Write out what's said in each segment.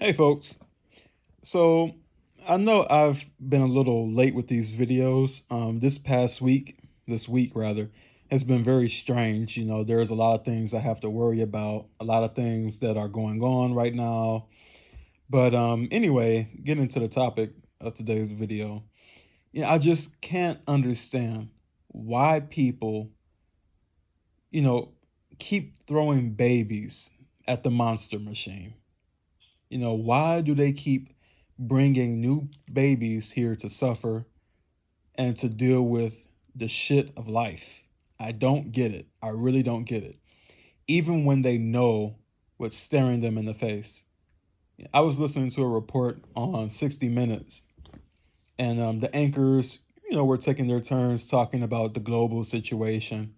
Hey folks. So I know I've been a little late with these videos. This week rather, has been very strange. There's a lot of things I have to worry about, a lot of things that are going on right now. But anyway, getting into the topic of today's video. I just can't understand why people, you know, keep throwing babies at the monster machine. Why do they keep bringing new babies here to suffer and to deal with the shit of life? I don't get it. I really don't get it. Even when they know what's staring them in the face. I was listening to a report on 60 Minutes, and the anchors, were taking their turns talking about the global situation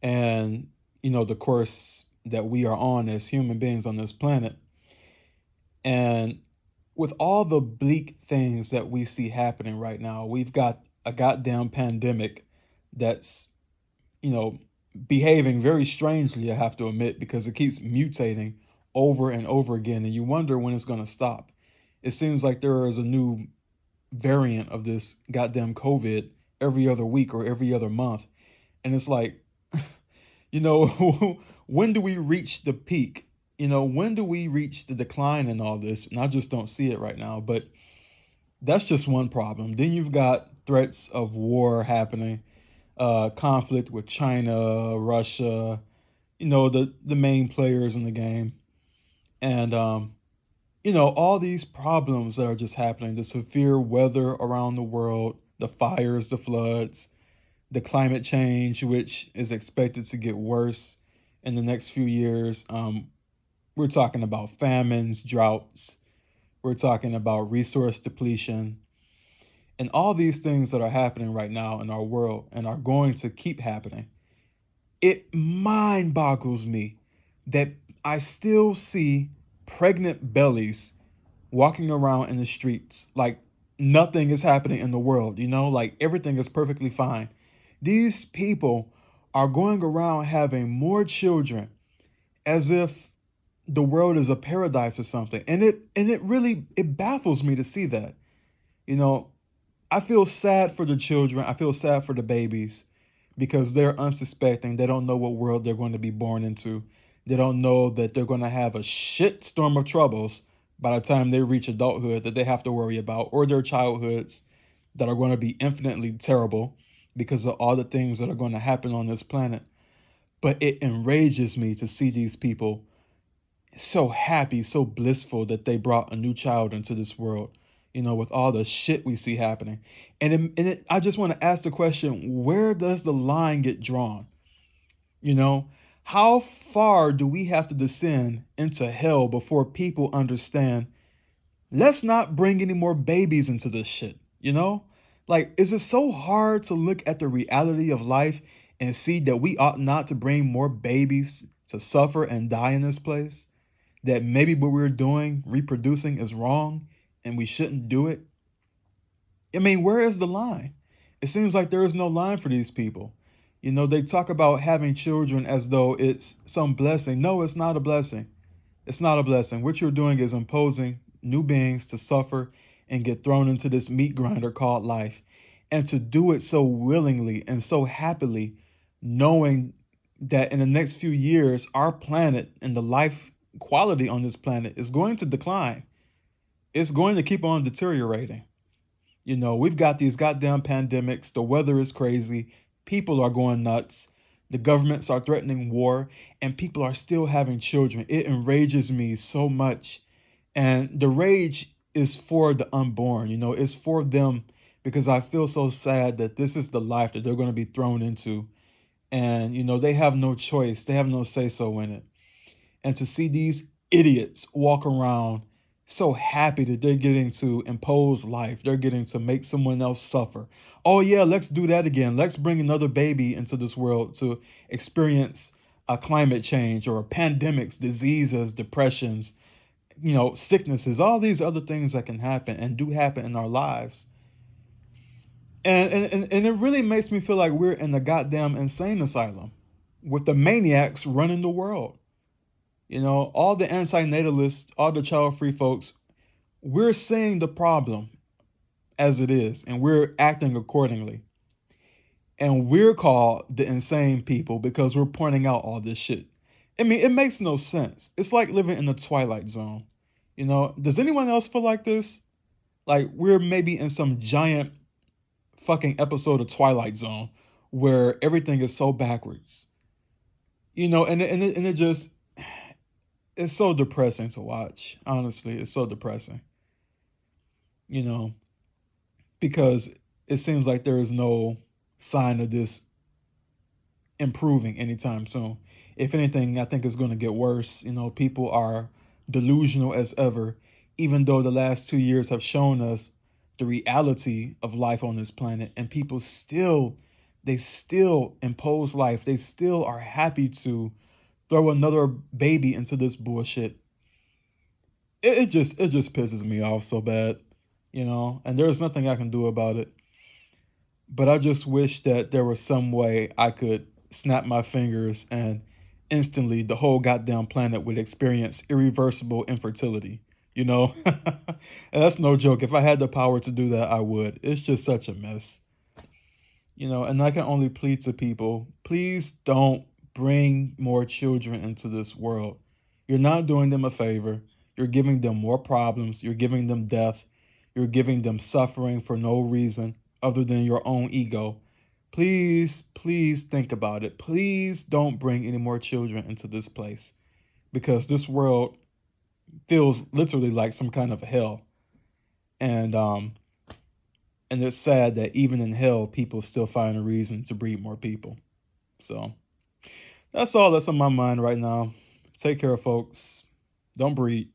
and, the course that we are on as human beings on this planet. And with all the bleak things that we see happening right now, we've got a goddamn pandemic that's, you know, behaving very strangely, I have to admit, because it keeps mutating over and over again. And you wonder when it's going to stop. It seems like there is a new variant of this goddamn COVID every other week or every other month. And it's like, when do we reach the peak? When do we reach the decline in all this? And I just don't see it right now. But that's just one problem. Then you've got threats of war happening, conflict with China, Russia, the main players in the game. And, all these problems that are just happening, the severe weather around the world, the fires, the floods, the climate change, which is expected to get worse in the next few years. We're talking about famines, droughts, we're talking about resource depletion, and all these things that are happening right now in our world and are going to keep happening. It mind boggles me that I still see pregnant bellies walking around in the streets like nothing is happening in the world, like everything is perfectly fine. These people are going around having more children as if the world is a paradise or something. And it really it baffles me to see that. You know, I feel sad for the children. I feel sad for the babies because they're unsuspecting. They don't know what world they're going to be born into. They don't know that they're going to have a shit storm of troubles by the time they reach adulthood that they have to worry about, or their childhoods that are going to be infinitely terrible because of all the things that are going to happen on this planet. But it enrages me to see these people so happy, so blissful that they brought a new child into this world, with all the shit we see happening. I just want to ask the question, where does the line get drawn? You know, how far do we have to descend into hell before people understand, let's not bring any more babies into this shit, Like, is it so hard to look at the reality of life and see that we ought not to bring more babies to suffer and die in this place? That maybe what we're doing, reproducing, is wrong and we shouldn't do it? I mean, where is the line? It seems like there is no line for these people. They talk about having children as though it's some blessing. No, it's not a blessing. It's not a blessing. What you're doing is imposing new beings to suffer and get thrown into this meat grinder called life. And to do it so willingly and so happily, knowing that in the next few years, our planet and the life quality on this planet is going to decline. It's going to keep on deteriorating. We've got these goddamn pandemics. The weather is crazy. People are going nuts. The governments are threatening war, and people are still having children. It enrages me so much. And the rage is for the unborn, it's for them because I feel so sad that this is the life that they're going to be thrown into. And, they have no choice, they have no say so in it. And to see these idiots walk around so happy that they're getting to impose life, they're getting to make someone else suffer. Oh, yeah, let's do that again. Let's bring another baby into this world to experience a climate change or pandemics, diseases, depressions, sicknesses, all these other things that can happen and do happen in our lives. And it really makes me feel like we're in a goddamn insane asylum with the maniacs running the world. You know, all the anti-natalists, all the child-free folks, we're seeing the problem as it is, and we're acting accordingly. And we're called the insane people because we're pointing out all this shit. I mean, it makes no sense. It's like living in the Twilight Zone. You know, does anyone else feel like this? Like we're maybe in some giant fucking episode of Twilight Zone where everything is so backwards. You know, and it just it's so depressing to watch. Honestly, it's so depressing. You know, because it seems like there is no sign of this improving anytime soon. If anything, I think it's going to get worse. You know, people are delusional as ever, even though the last 2 years have shown us the reality of life on this planet, and people still, they still impose life. They still are happy to throw another baby into this bullshit. It just pisses me off so bad, you know, and there's nothing I can do about it. But I just wish that there was some way I could snap my fingers and instantly the whole goddamn planet would experience irreversible infertility, you know? And that's no joke. If I had the power to do that, I would. It's just such a mess, you know? And I can only plead to people, please don't bring more children into this world. You're not doing them a favor. You're giving them more problems. You're giving them death. You're giving them suffering for no reason other than your own ego. Please, please think about it. Please don't bring any more children into this place because this world feels literally like some kind of hell. And um and it's sad that even in hell people still find a reason to breed more people. So, that's all that's on my mind right now. Take care, folks. Don't breed.